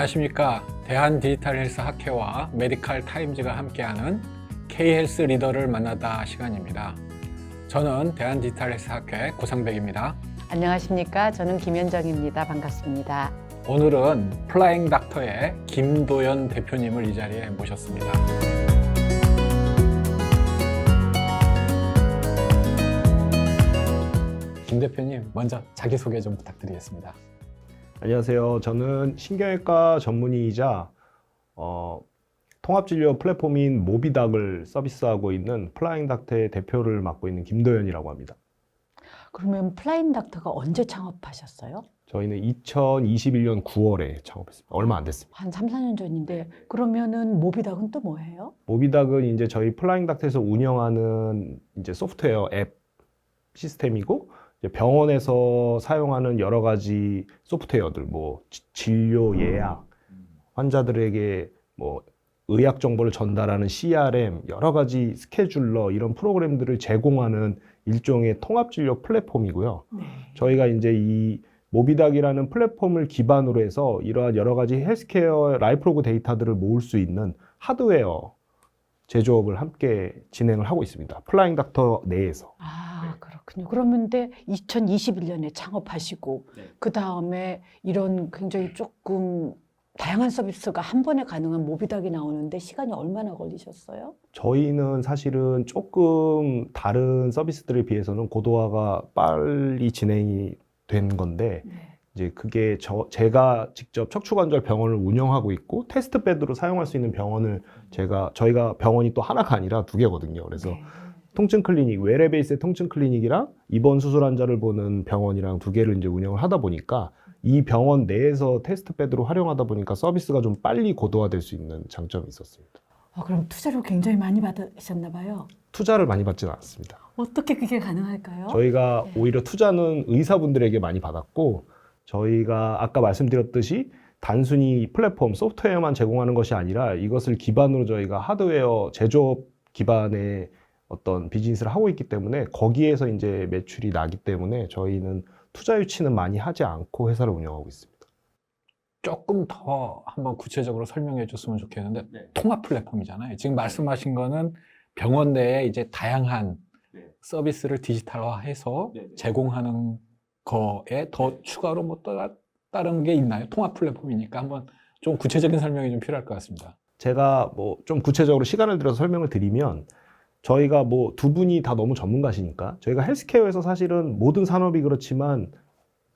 안녕하십니까. 대한디지털헬스 학회와 메디칼 타임즈가 함께하는 K헬스 리더를 만나다 시간입니다. 저는 대한디지털헬스 학회 고상백입니다. 안녕하십니까. 저는 김현정입니다. 반갑습니다. 오늘은 플라잉 닥터의 김도연 대표님을 이 자리에 모셨습니다. 김 대표님, 먼저 자기소개 좀 부탁드리겠습니다. 안녕하세요. 저는 신경외과 전문의이자 통합진료 플랫폼인 모비닥을 서비스하고 있는 플라잉 닥터의 대표를 맡고 있는 김도연이라고 합니다. 그러면 플라잉 닥터가 언제 창업하셨어요? 저희는 2021년 9월에 창업했습니다. 얼마 안 됐습니다. 한 3, 4년 전인데 그러면은 모비닥은 또 뭐예요? 모비닥은 이제 저희 플라잉 닥터에서 운영하는 이제 소프트웨어 앱 시스템이고, 이제 병원에서 사용하는 여러 가지 소프트웨어들, 뭐 진료 예약, 환자들에게 뭐 의학 정보를 전달하는 CRM, 여러 가지 스케줄러, 이런 프로그램들을 제공하는 일종의 통합진료 플랫폼이고요. 네. 저희가 이제 이 모비닥이라는 플랫폼을 기반으로 해서 이러한 여러 가지 헬스케어 라이프로그 데이터들을 모을 수 있는 하드웨어 제조업을 함께 진행을 하고 있습니다. 플라잉 닥터 내에서. 아, 그렇군요. 그러면 2021년에 창업하시고 그 다음에 이런 굉장히 조금 다양한 서비스가 한 번에 가능한 모비닥이 나오는데 시간이 얼마나 걸리셨어요? 저희는 사실은 조금 다른 서비스들에 비해서는 고도화가 빨리 진행이 된 건데, 네. 이제 그게 제가 직접 척추관절 병원을 운영하고 있고 테스트베드로 사용할 수 있는 병원을 저희가 병원이 또 하나가 아니라 두 개거든요. 그래서 네. 통증 클리닉, 외래 베이스의 통증 클리닉이랑 입원 수술 환자를 보는 병원이랑 두 개를 이제 운영을 하다 보니까 이 병원 내에서 테스트베드로 활용하다 보니까 서비스가 좀 빨리 고도화될 수 있는 장점이 있었습니다. 그럼 투자를 굉장히 많이 받으셨나 봐요. 투자를 많이 받지는 않았습니다. 어떻게 그게 가능할까요? 저희가 네. 오히려 투자는 의사분들에게 많이 받았고, 저희가 아까 말씀드렸듯이 단순히 플랫폼, 소프트웨어만 제공하는 것이 아니라 이것을 기반으로 저희가 하드웨어 제조업 기반의 어떤 비즈니스를 하고 있기 때문에 거기에서 이제 매출이 나기 때문에 저희는 투자 유치는 많이 하지 않고 회사를 운영하고 있습니다. 조금 더 한번 구체적으로 설명해 줬으면 좋겠는데, 통합 플랫폼이잖아요. 지금 말씀하신 거는 병원 내에 이제 다양한 서비스를 디지털화해서 제공하는 거에 더 추가로 뭐 다른 게 있나요? 통합 플랫폼이니까 한번 좀 구체적인 설명이 좀 필요할 것 같습니다. 제가 뭐 좀 구체적으로 시간을 들여서 설명을 드리면, 저희가 뭐 두 분이 다 너무 전문가시니까 저희가 헬스케어에서 사실은 모든 산업이 그렇지만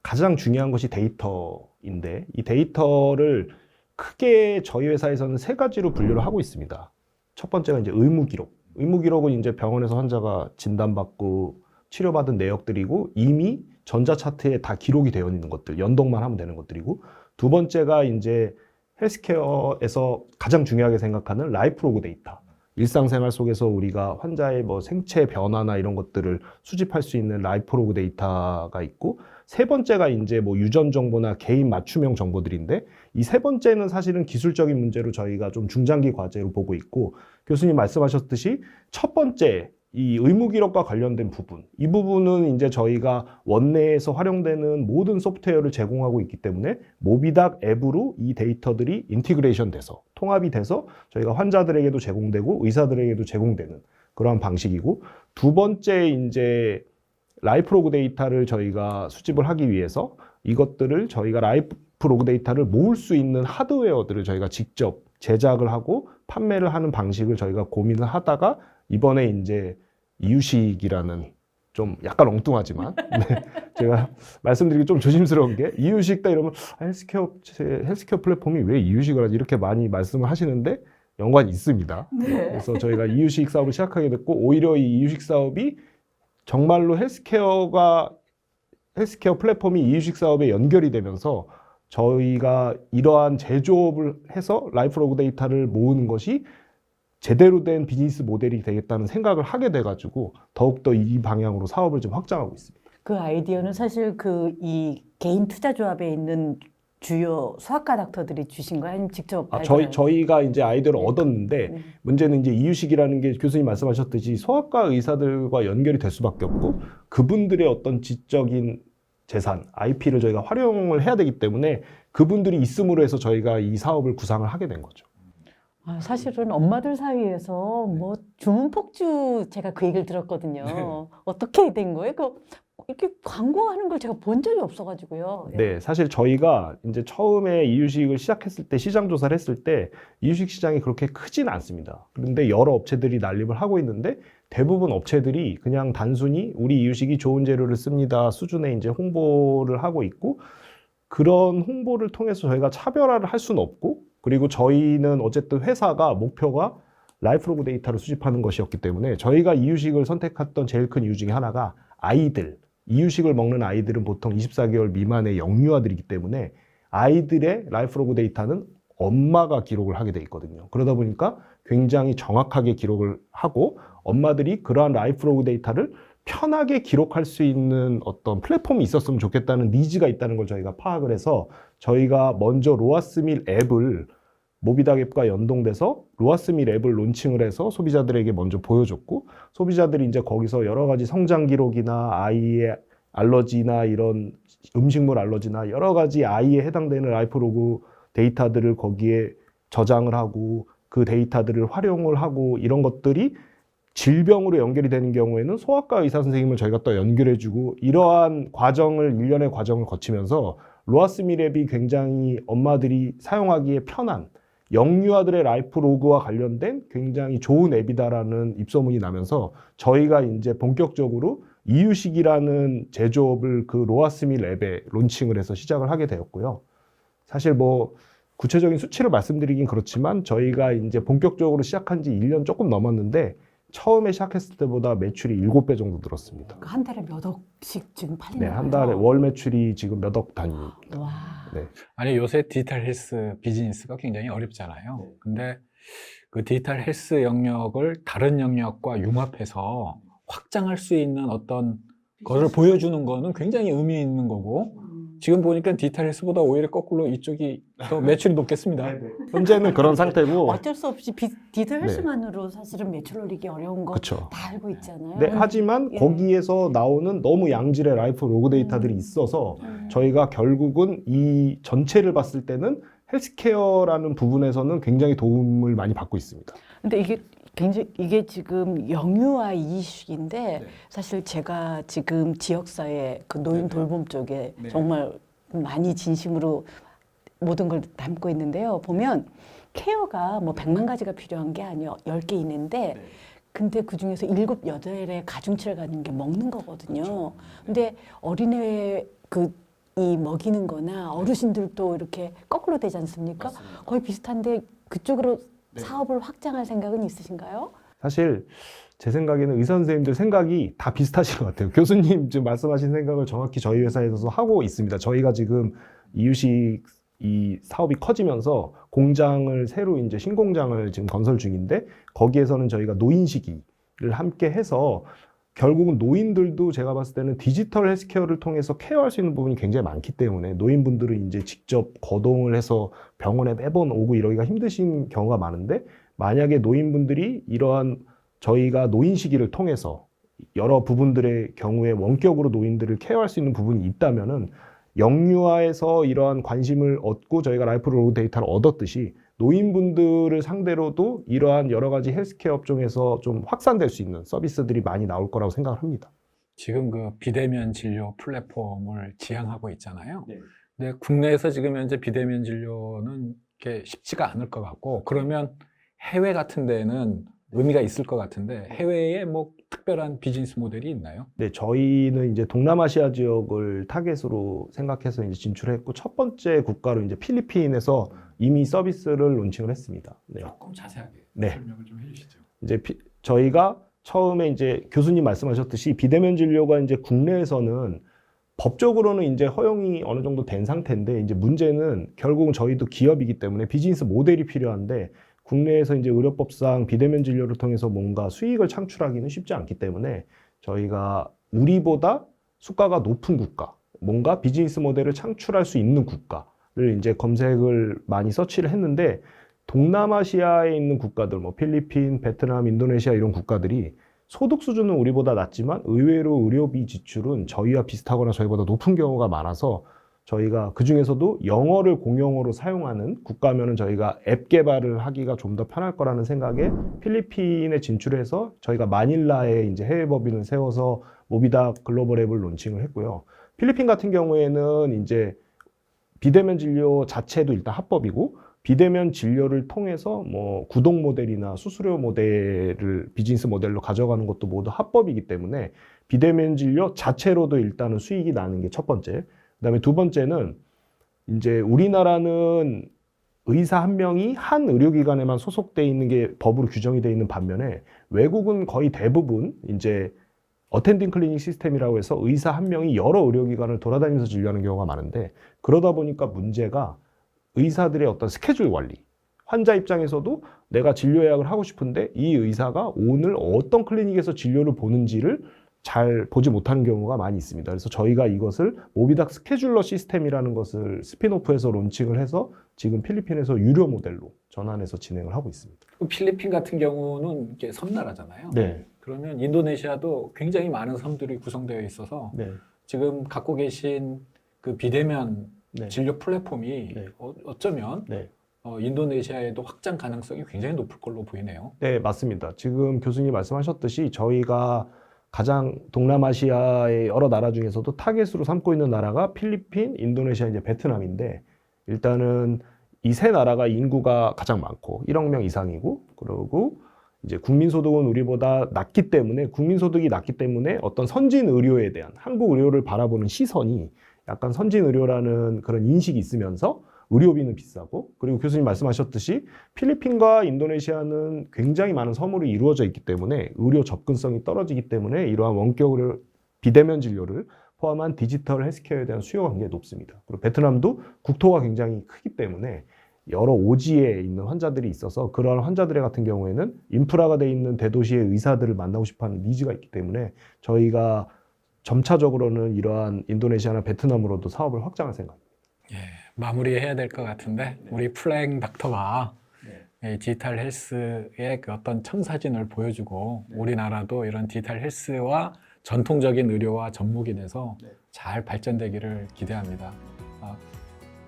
가장 중요한 것이 데이터인데, 이 데이터를 크게 저희 회사에서는 세 가지로 분류를 하고 있습니다. 첫 번째가 이제 의무기록. 의무기록은 이제 병원에서 환자가 진단받고 치료받은 내역들이고 이미 전자차트에 다 기록이 되어 있는 것들, 연동만 하면 되는 것들이고, 두 번째가 이제 헬스케어에서 가장 중요하게 생각하는 라이프로그 데이터. 일상생활 속에서 우리가 환자의 뭐 생체 변화나 이런 것들을 수집할 수 있는 라이프로그 데이터가 있고, 세 번째가 이제 뭐 유전 정보나 개인 맞춤형 정보들인데, 이 세 번째는 사실은 기술적인 문제로 저희가 좀 중장기 과제로 보고 있고, 교수님 말씀하셨듯이 첫 번째 이 의무기록과 관련된 부분, 이 부분은 이제 저희가 원내에서 활용되는 모든 소프트웨어를 제공하고 있기 때문에 모비닥 앱으로 이 데이터들이 인티그레이션 돼서 통합이 돼서 저희가 환자들에게도 제공되고 의사들에게도 제공되는 그러한 방식이고, 두 번째 이제 라이프로그 데이터를 저희가 수집을 하기 위해서 이것들을 저희가 라이프로그 데이터를 모을 수 있는 하드웨어들을 저희가 직접 제작을 하고 판매를 하는 방식을 저희가 고민을 하다가 이번에 이제 이유식이라는, 좀 약간 엉뚱하지만 제가 말씀드리기 좀 조심스러운 게, 이유식다 이러면 헬스케어 플랫폼이 왜 이유식을 하지 이렇게 많이 말씀을 하시는데 연관이 있습니다. 네. 그래서 저희가 이유식 사업을 시작하게 됐고, 오히려 이 이유식 사업이 정말로 헬스케어 플랫폼이 이유식 사업에 연결이 되면서 저희가 이러한 제조업을 해서 라이프로그 데이터를 모으는 것이 제대로 된 비즈니스 모델이 되겠다는 생각을 하게 돼가지고 더욱더 이 방향으로 사업을 좀 확장하고 있습니다. 그 아이디어는 사실 이 개인 투자 조합에 있는 주요 소아과 닥터들이 주신 거예요? 아니면 직접 저희가 이제 아이디어를 얻었는데, 네. 문제는 이제 이유식이라는 게 교수님 말씀하셨듯이 소아과 의사들과 연결이 될 수밖에 없고, 그분들의 어떤 지적인 재산, IP를 저희가 활용을 해야 되기 때문에 그분들이 있음으로 해서 저희가 이 사업을 구상을 하게 된 거죠. 아, 사실은 엄마들 사이에서 뭐 주문폭주 제가 그 얘기를 들었거든요. 네. 어떻게 된 거예요? 이렇게 광고하는 걸 제가 본 적이 없어가지고요. 네, 사실 저희가 이제 처음에 이유식을 시작했을 때 시장 조사를 했을 때 이유식 시장이 그렇게 크진 않습니다. 그런데 여러 업체들이 난립을 하고 있는데 대부분 업체들이 그냥 단순히 우리 이유식이 좋은 재료를 씁니다 수준의 이제 홍보를 하고 있고 그런 홍보를 통해서 저희가 차별화를 할 수는 없고 그리고 저희는 어쨌든 회사가 목표가 라이프로그 데이터를 수집하는 것이었기 때문에 저희가 이유식을 선택했던 제일 큰 이유 중에 하나가 아이들, 이유식을 먹는 아이들은 보통 24개월 미만의 영유아들이기 때문에 아이들의 라이프로그 데이터는 엄마가 기록을 하게 돼 있거든요. 그러다 보니까 굉장히 정확하게 기록을 하고 엄마들이 그러한 라이프로그 데이터를 편하게 기록할 수 있는 어떤 플랫폼이 있었으면 좋겠다는 니즈가 있다는 걸 저희가 파악을 해서 저희가 먼저 로아스밀 앱을 모비닥 앱과 연동돼서 로아스밀 앱을 론칭을 해서 소비자들에게 먼저 보여줬고 소비자들이 이제 거기서 여러 가지 성장 기록이나 아이의 알러지나 이런 음식물 알러지나 여러 가지 아이에 해당되는 라이프로그 데이터들을 거기에 저장을 하고 그 데이터들을 활용을 하고 이런 것들이 질병으로 연결이 되는 경우에는 소아과 의사 선생님을 저희가 또 연결해주고 이러한 과정을 일련의 과정을 거치면서 로아스밀 앱이 굉장히 엄마들이 사용하기에 편한 영유아들의 라이프 로그와 관련된 굉장히 좋은 앱이다라는 입소문이 나면서 저희가 이제 본격적으로 이유식이라는 제조업을 그 로아스밀 앱에 론칭을 해서 시작을 하게 되었고요. 사실 뭐 구체적인 수치를 말씀드리긴 그렇지만 저희가 이제 본격적으로 시작한 지 1년 조금 넘었는데 처음에 시작했을 때보다 매출이 7배 정도 늘었습니다. 한 달에 몇 억씩 지금 팔리는 네, 거예요? 한 달에 월 매출이 지금 몇 억 단위입니다. 와. 네. 아니 요새 디지털 헬스 비즈니스가 굉장히 어렵잖아요. 근데 그 디지털 헬스 영역을 다른 영역과 융합해서 확장할 수 있는 어떤 것을 보여주는 거는 굉장히 의미 있는 거고 지금 보니까 디지털 헬스보다 오히려 거꾸로 이쪽이 더 매출이 높겠습니다. 현재는 그런 상태고 어쩔 수 없이 디지털 네. 헬스만으로 사실은 매출 올리기 어려운 거 그쵸. 다 알고 있잖아요. 네, 하지만 예. 거기에서 나오는 너무 양질의 라이프 로그 데이터들이 있어서 저희가 결국은 이 전체를 봤을 때는 헬스케어라는 부분에서는 굉장히 도움을 많이 받고 있습니다. 근데 이게 지금 영유아 이슈인데 네. 사실 제가 지금 지역사회 그 노인 돌봄 쪽에 네. 정말 많이 진심으로 모든 걸 담고 있는데요. 보면 케어가 뭐 100만 가지가 필요한 게 아니에요. 10개 있는데 근데 그 중에서 7, 8의 가중치를 가는 게 먹는 거거든요. 근데 어린애 이 먹이는 거나 어르신들도 이렇게 거꾸로 되지 않습니까? 맞습니다. 거의 비슷한데 그쪽으로 사업을 확장할 생각은 있으신가요? 사실 제 생각에는 의사 선생님들 생각이 다 비슷하신 것 같아요. 교수님 지금 말씀하신 생각을 정확히 저희 회사에서 하고 있습니다. 저희가 지금 이유식 이 사업이 커지면서 공장을 새로 이제 신공장을 지금 건설 중인데 거기에서는 저희가 노인 시기를 함께 해서 결국은 노인들도 제가 봤을 때는 디지털 헬스케어를 통해서 케어할 수 있는 부분이 굉장히 많기 때문에 노인분들은 이제 직접 거동을 해서 병원에 매번 오고 이러기가 힘드신 경우가 많은데 만약에 노인분들이 이러한 저희가 노인 시기를 통해서 여러 부분들의 경우에 원격으로 노인들을 케어할 수 있는 부분이 있다면은 영유아에서 이러한 관심을 얻고 저희가 라이프 로그 데이터를 얻었듯이 노인분들을 상대로도 이러한 여러 가지 헬스케어 업종에서 좀 확산될 수 있는 서비스들이 많이 나올 거라고 생각을 합니다. 지금 그 비대면 진료 플랫폼을 지향하고 있잖아요. 근데 국내에서 지금 현재 비대면 진료는 이렇게 쉽지가 않을 것 같고 그러면 해외 같은 데는 의미가 있을 것 같은데 해외에 뭐 특별한 비즈니스 모델이 있나요? 네, 저희는 이제 동남아시아 지역을 타겟으로 생각해서 이제 진출했고 첫 번째 국가로 이제 필리핀에서 이미 서비스를 론칭을 했습니다. 네. 조금 자세하게 네. 설명을 좀 해주시죠. 이제 저희가 처음에 이제 교수님 말씀하셨듯이 비대면 진료가 이제 국내에서는 법적으로는 이제 허용이 어느 정도 된 상태인데 이제 문제는 결국은 저희도 기업이기 때문에 비즈니스 모델이 필요한데 국내에서 이제 의료법상 비대면 진료를 통해서 뭔가 수익을 창출하기는 쉽지 않기 때문에 저희가 우리보다 수가가 높은 국가, 뭔가 비즈니스 모델을 창출할 수 있는 국가를 이제 검색을 많이 서치를 했는데 동남아시아에 있는 국가들, 뭐 필리핀, 베트남, 인도네시아 이런 국가들이 소득 수준은 우리보다 낮지만 의외로 의료비 지출은 저희와 비슷하거나 저희보다 높은 경우가 많아서 저희가 그중에서도 영어를 공용어로 사용하는 국가면은 저희가 앱 개발을 하기가 좀 더 편할 거라는 생각에 필리핀에 진출해서 저희가 마닐라에 이제 해외 법인을 세워서 모비닥 글로벌 앱을 론칭을 했고요. 필리핀 같은 경우에는 이제 비대면 진료 자체도 일단 합법이고 비대면 진료를 통해서 뭐 구독 모델이나 수수료 모델을 비즈니스 모델로 가져가는 것도 모두 합법이기 때문에 비대면 진료 자체로도 일단은 수익이 나는 게 첫 번째. 그다음에 두 번째는 이제 우리나라는 의사 한 명이 한 의료기관에만 소속돼 있는 게 법으로 규정이 돼 있는 반면에 외국은 거의 대부분 이제 어텐딩 클리닉 시스템이라고 해서 의사 한 명이 여러 의료기관을 돌아다니면서 진료하는 경우가 많은데 그러다 보니까 문제가 의사들의 어떤 스케줄 관리, 환자 입장에서도 내가 진료 예약을 하고 싶은데 이 의사가 오늘 어떤 클리닉에서 진료를 보는지를 잘 보지 못하는 경우가 많이 있습니다. 그래서 저희가 이것을 모비닥 스케줄러 시스템이라는 것을 스핀오프해서 론칭을 해서 지금 필리핀에서 유료 모델로 전환해서 진행을 하고 있습니다. 필리핀 같은 경우는 이게 섬나라잖아요. 네. 그러면 인도네시아도 굉장히 많은 섬들이 구성되어 있어서 네. 지금 갖고 계신 그 비대면 네. 진료 플랫폼이 네. 어쩌면 네. 인도네시아에도 확장 가능성이 굉장히 높을 걸로 보이네요. 네, 맞습니다. 지금 교수님 말씀하셨듯이 저희가 가장 동남아시아의 여러 나라 중에서도 타겟으로 삼고 있는 나라가 필리핀, 인도네시아, 이제 베트남인데 일단은 이 세 나라가 인구가 가장 많고 1억 명 이상이고 그리고 이제 국민소득은 우리보다 낮기 때문에 국민소득이 낮기 때문에 어떤 선진 의료에 대한 한국 의료를 바라보는 시선이 약간 선진 의료라는 그런 인식이 있으면서 의료비는 비싸고 그리고 교수님 말씀하셨듯이 필리핀과 인도네시아는 굉장히 많은 섬으로 이루어져 있기 때문에 의료 접근성이 떨어지기 때문에 이러한 원격 의료 비대면 진료를 포함한 디지털 헬스케어에 대한 수요가 굉장히 높습니다. 그리고 베트남도 국토가 굉장히 크기 때문에 여러 오지에 있는 환자들이 있어서 그러한 환자들 같은 경우에는 인프라가 돼 있는 대도시의 의사들을 만나고 싶어하는 니즈가 있기 때문에 저희가 점차적으로는 이러한 인도네시아나 베트남으로도 사업을 확장할 생각입니다. 예, 마무리해야 될 것 같은데 우리 플랭 닥터가 디지털 헬스의 그 어떤 청사진을 보여주고 우리나라도 이런 디지털 헬스와 전통적인 의료와 접목이 돼서 잘 발전되기를 기대합니다.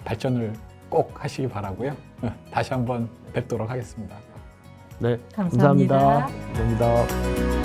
발전을 꼭 하시기 바라고요. 다시 한번 뵙도록 하겠습니다. 네, 감사합니다. 감사합니다.